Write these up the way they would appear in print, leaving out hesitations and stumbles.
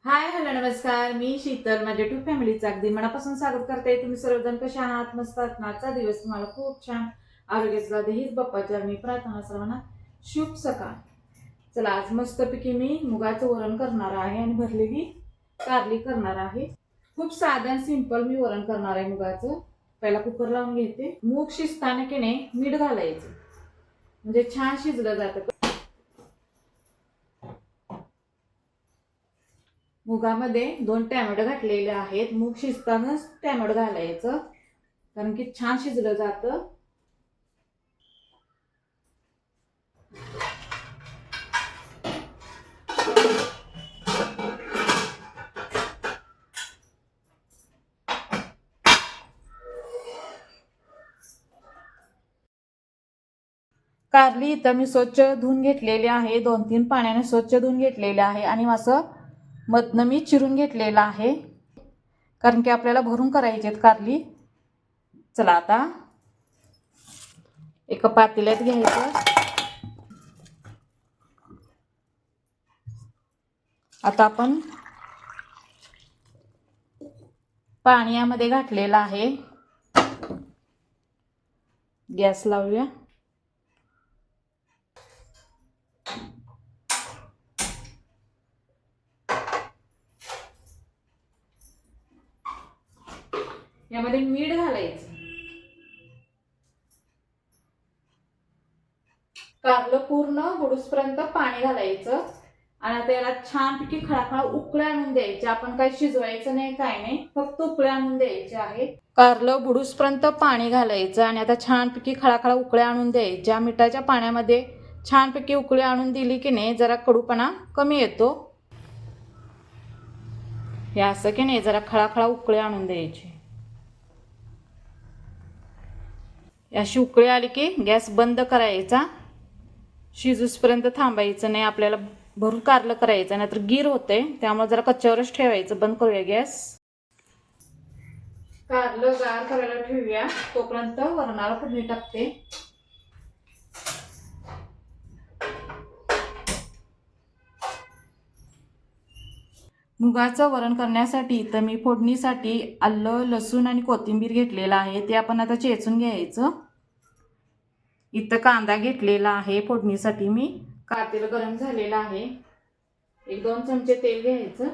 Hi hello नमस्कार. मी शीतल माझ्या to फॅमिलीचं अगदी मनापासून स्वागत करते. तुम्ही सर्वजण कसे आहात? मस्त आहात? आजचा दिवस तुम्हाला खूप छान आरोग्याचा दे हीच बाप्पाच्या मी प्रार्थना सर्वांना शुभ सकाळ. चला आज मस्तपैकी मी मुगाचं वरण करणार आहे आणि भरलेली कारली करणार आहे. खूप साधं सिंपल मी वरण करणार आहे मुगाचं. पहिला कुकर लावून घेते. मूग शिजताना की नाही मीठ घालायचं म्हणजे छान शिजलं जातं. मुगामध्ये 2 टॅमॅटो घातलेले आहेत. मूग शिजतानाच टॅमॅटो घालायचं कारण की छान शिजलं जातं. कारली इथं मी स्वच्छ धुवून घेतलेली आहे. 2-3 पाण्याने स्वच्छ धुवून घेतलेले आहे आणि असं मधनं मी चिरून घेतलेलं आहे कारण की आपल्याला भरून करायचे आहेत कारली. चला आता एका पातेल्यात घ्यायचं. आता आपण पाणी यामध्ये घातलेलं आहे. गॅस लावूया. यामध्ये मीठ घालायचं. कारलं पूर्ण बुडूसपर्यंत पाणी घालायचं आणि आता याला छानपैकी खळाखळा उकळ्या आणून द्यायचे. आपण काही शिजवायचं नाही, काय नाही, फक्त उकळ्या आणून द्यायचे आहे. कारलं बुडूसपर्यंत पाणी घालायचं आणि आता छानपैकी खळाखळा उकळ्या आणून द्यायच्या. मिठाच्या पाण्यामध्ये छानपैकी उकळी आणून दिली की नाही जरा कडूपणा कमी येतो. हे असं की नाही जरा खळाखळा उकळी आणून द्यायची. अशी उकळी आली की गॅस बंद करायचा. शिजूसपर्यंत थांबायचं नाही. आपल्याला भरून कारलं करायचं नाहीतर गिर होते, त्यामुळे जरा कच्च्यावरच ठेवायचं. बंद करूया गॅस. कारलं गार करायला ठेवूया. तोपर्यंत वरणाला फोडणी टाकते. मुगाचं वरण करण्यासाठी इथं मी फोडणीसाठी आलं, लसूण आणि कोथिंबीर घेतलेलं आहे. ते आपण आता चेचून घ्यायचं. इथं कांदा घेतलेला आहे फोडणीसाठी मी. तेल गरम झालेलं आहे. 1-2 चमचे तेल घ्यायचं.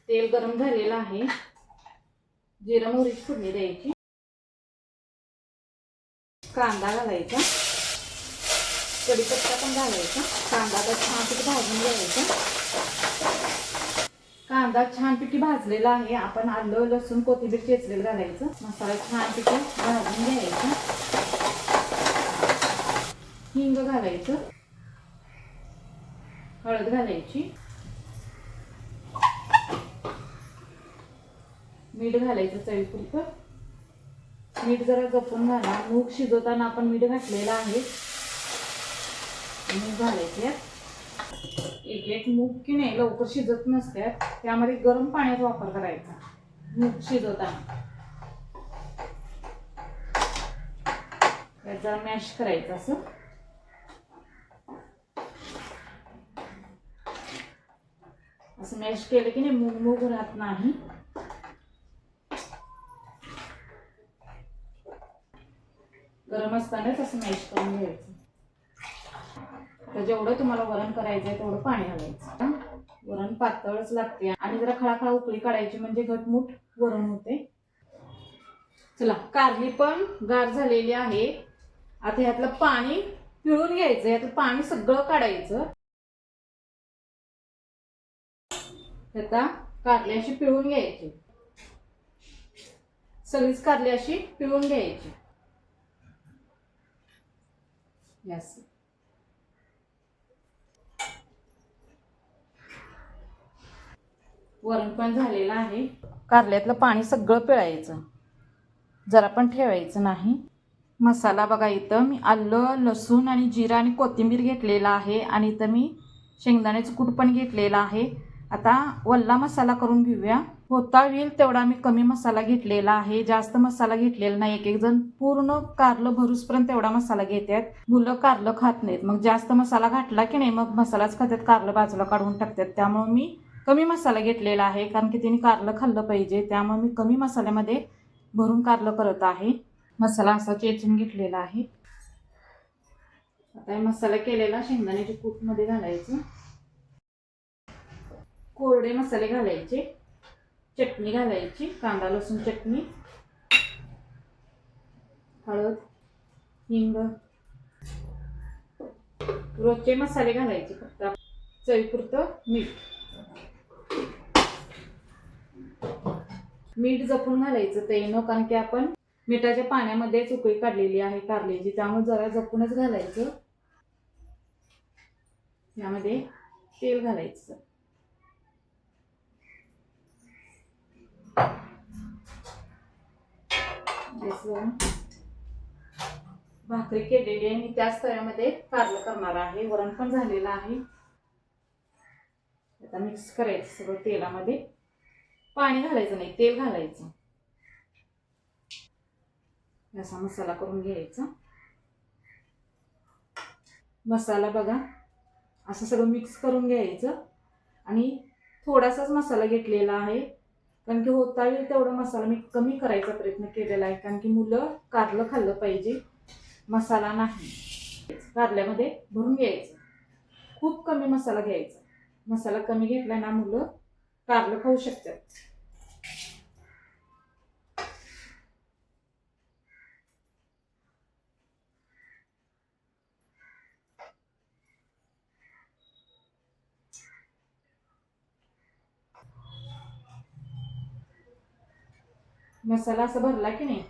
तेल गरम झालेलं आहे. जिरं मोहरीची फोडणी द्यायची. कांदा घालायचा. कढीपत्ता पण घालायचा. कांदा तर छानपैकी भाजून घ्यायचा. कांदा छानपैकी भाजलेला आहे. आपण आलं, लसूण, कोथिंबीर चेचलेलं घालायचं. मसाला छानपैकी भाजून घ्यायचा. हिंग घालायचं. हळद घालायची. मीठ घालायचं चवीपुरतं. मीठ जरा जपून घाला. मूग शिजवताना आपण मीठ घातलेलं आहे. मूग घालायचे. एक मूग की नाही लवकर शिजत नसतात, त्यामध्ये गरम पाण्याचा वापर करायचा मूग शिजवताना. जरा मॅश करायचं. असं मॅश केलं की नाही मूग मूग राहत नाही. गरम असतानाच असं मॅश करून घ्यायचं. तर जेवढं तुम्हाला वरण करायचं आहे तेवढं पाणी घालायचं. वरण पातळच लागते आणि जरा खळाखळा उकळी काढायची म्हणजे घटमुट वरण होते. चला कारली पण गार झालेली आहे. आता ह्यातलं पाणी पिळून घ्यायचं. यातलं पाणी सगळं काढायचं. आता कारली अशी पिळून घ्यायची. सगळीच कारली अशी पिळून घ्यायची. यस. वरण पण झालेलं आहे. कारल्यातलं पाणी सगळं पिळायचं. जरा पण ठेवायचं नाही. मसाला बघा इथं मी आलं, लसूण आणि जिरा आणि कोथिंबीर घेतलेला आहे आणि इथं मी शेंगदाण्याचं कूट पण घेतलेलं आहे. आता वल्ला मसाला करून घेऊया. होता होईल तेवढा मी कमी मसाला घेतलेला आहे, जास्त मसाला घेतलेला नाही. एक एक जण पूर्ण कारलं भरूसपर्यंत एवढा मसाला घेतात. मुलं कारलं खात नाहीत, मग जास्त मसाला घातला की नाही मग मसालाच खातात, कारलं बाजूला काढून टाकतात. त्यामुळे मी कमी मसाला घेतलेला आहे, कारण की तिने कारलं खाल्लं पाहिजे. त्यामुळे मी कमी मसाल्यामध्ये भरून कारलं करत आहे. मसाला असा चेचून घेतलेला आहे. आता मसाला केलेला शेंगदाण्याच्या कूटमध्ये घालायचं. कोरडे मसाले घालायचे, चटणी घालायची, कांदा लसूण चटणी, हळद, हिंग, रोजचे मसाले घालायचे, फक्त चवीपुरतं मीठ जपून घालायचं तेनो, कारण की आपण मिठाच्या पाण्यामध्येच उकळी काढलेली आहे कारल्याची, त्यामुळे जरा जपूनच घालायचं. यामध्ये तेल घालायचं. भाकरी केलेली आहे मी त्याच तव्यामध्ये कारलं करणार आहे. वरण पण झालेलं आहे. आता मिक्स करायचं सगळं तेलामध्ये. पाणी घालायचं नाही, तेल घालायचं. असा मसाला करून घ्यायचा. मसाला बघा असं सगळं मिक्स करून घ्यायचं. आणि थोडासाच मसाला घेतलेला आहे, कारण की होता येईल तेवढा मसाला मी कमी करायचा प्रयत्न केलेला आहे, कारण की मुलं कारलं खाल्लं पाहिजे. मसाला नाही, कारल्यामध्ये भरून घ्यायचं. खूप कमी मसाला घ्यायचा. मसाला कमी घेतला ना मुलं कारलं खाऊ शकतात. मसाला असं भरला की नाही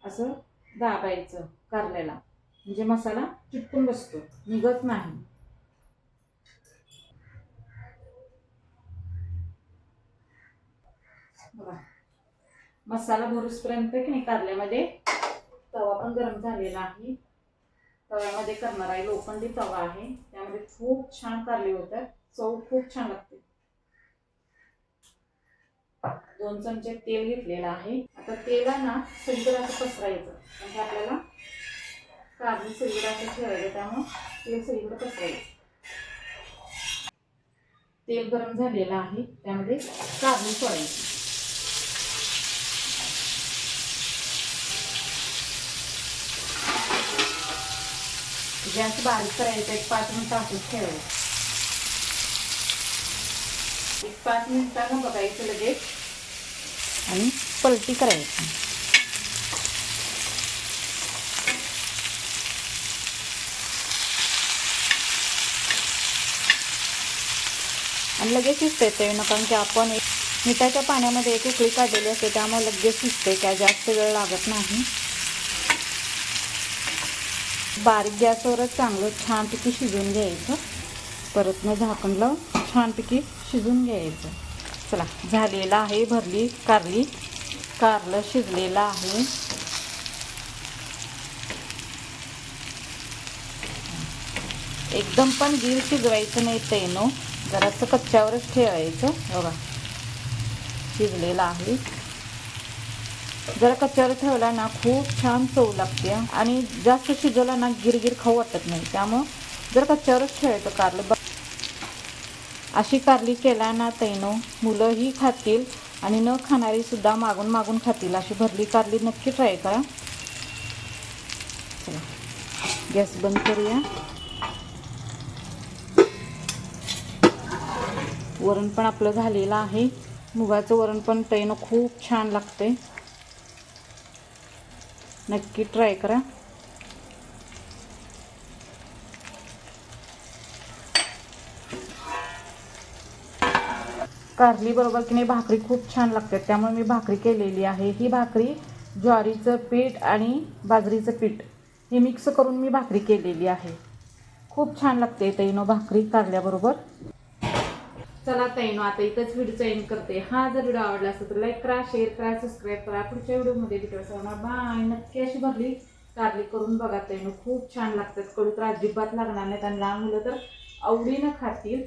असं दाबायचं कारल्याला, म्हणजे मसाला चिटकून बसतो, निघत नाही. बघा मसाला भरूसपर्यंत की नाही कारल्यामध्ये तवा पण गरम झालेला आहे. तव्यामध्ये करणार आहे, लोखंडी तवा आहे, त्यामध्ये खूप छान कारले होतात. चव खूप छान लागते. 2 चमचे तेल घेतलेलं आहे. आता तेला ना सगळीकडे असं पसरायचं, म्हणजे आपल्याला कारली सगळीकडे असं ठेवायचं, त्यामुळे तेल सगळीकडे पसरायचं. तेल गरम झालेलं आहे, त्यामध्ये कारली सोडायची. गॅस बारीक करायचा. 1 5 मिनिटं असंच ठेवायचं. 1 5 मिनिटांना बघायचं लगेच आणि पलटी करायची. आणि लगेच शिजते ते, कारण की आपण मिठाच्या पाण्यामध्ये एक उकळी काढलेली असते, त्यामुळे लगेच शिजते, काय जास्त वेळ लागत नाही. बारीक गॅसवरच चांगलं छानपैकी शिजून घ्यायचं. परत न झाकण लावून छानपैकी शिजून घ्यायचं. चला झालेलं आहे. भरली कारली, कारलं शिजलेलं आहे. एकदम पण गिर शिजवायचं नाही तेनो, जरासं कच्च्यावरच ठेवायचं. बघा शिजलेलं आहे. जरा कच्च्यावर ठेवला ना खूप छान चव लागते, आणि जास्त शिजवला ना गिरगिर खाऊ वाटत नाही. त्यामुळं जरा कच्च्यावरच ठेवायचं कारलं. अशी कारली केला ना तैनो मुलंही खातील आणि न खाणारी सुद्धा मागून मागून खातील. अशी भरली कारली नक्की ट्राय करा. चला गॅस बंद करूया. वरण पण आपलं झालेलं आहे. मुगाचं वरण पण तैनो खूप छान लागते, नक्की ट्राय करा. कारली बरोबर की नाही भाकरी खूप छान लागते, त्यामुळे मी भाकरी केलेली आहे. ही भाकरी ज्वारीचं पीठ आणि बाजरीचं पीठ हे मिक्स करून मी भाकरी केलेली आहे. खूप छान लागते तैनो भाकरी कारल्याबरोबर. चला तैनो आता इथंच व्हिडिओ एंड करते. हा जर व्हिडिओ आवडला असेल तर लाईक करा, शेअर करा, सबस्क्राईब करा. पुढच्या व्हिडिओमध्ये भेटूया सर्वांना. बाय. नक्की अशी भरली कारली करून बघा तैनो, खूप छान लागतात. कडू तर अजिबात लागणार नाहीत, आणि लहान मुलं तर आवडीनं खातील.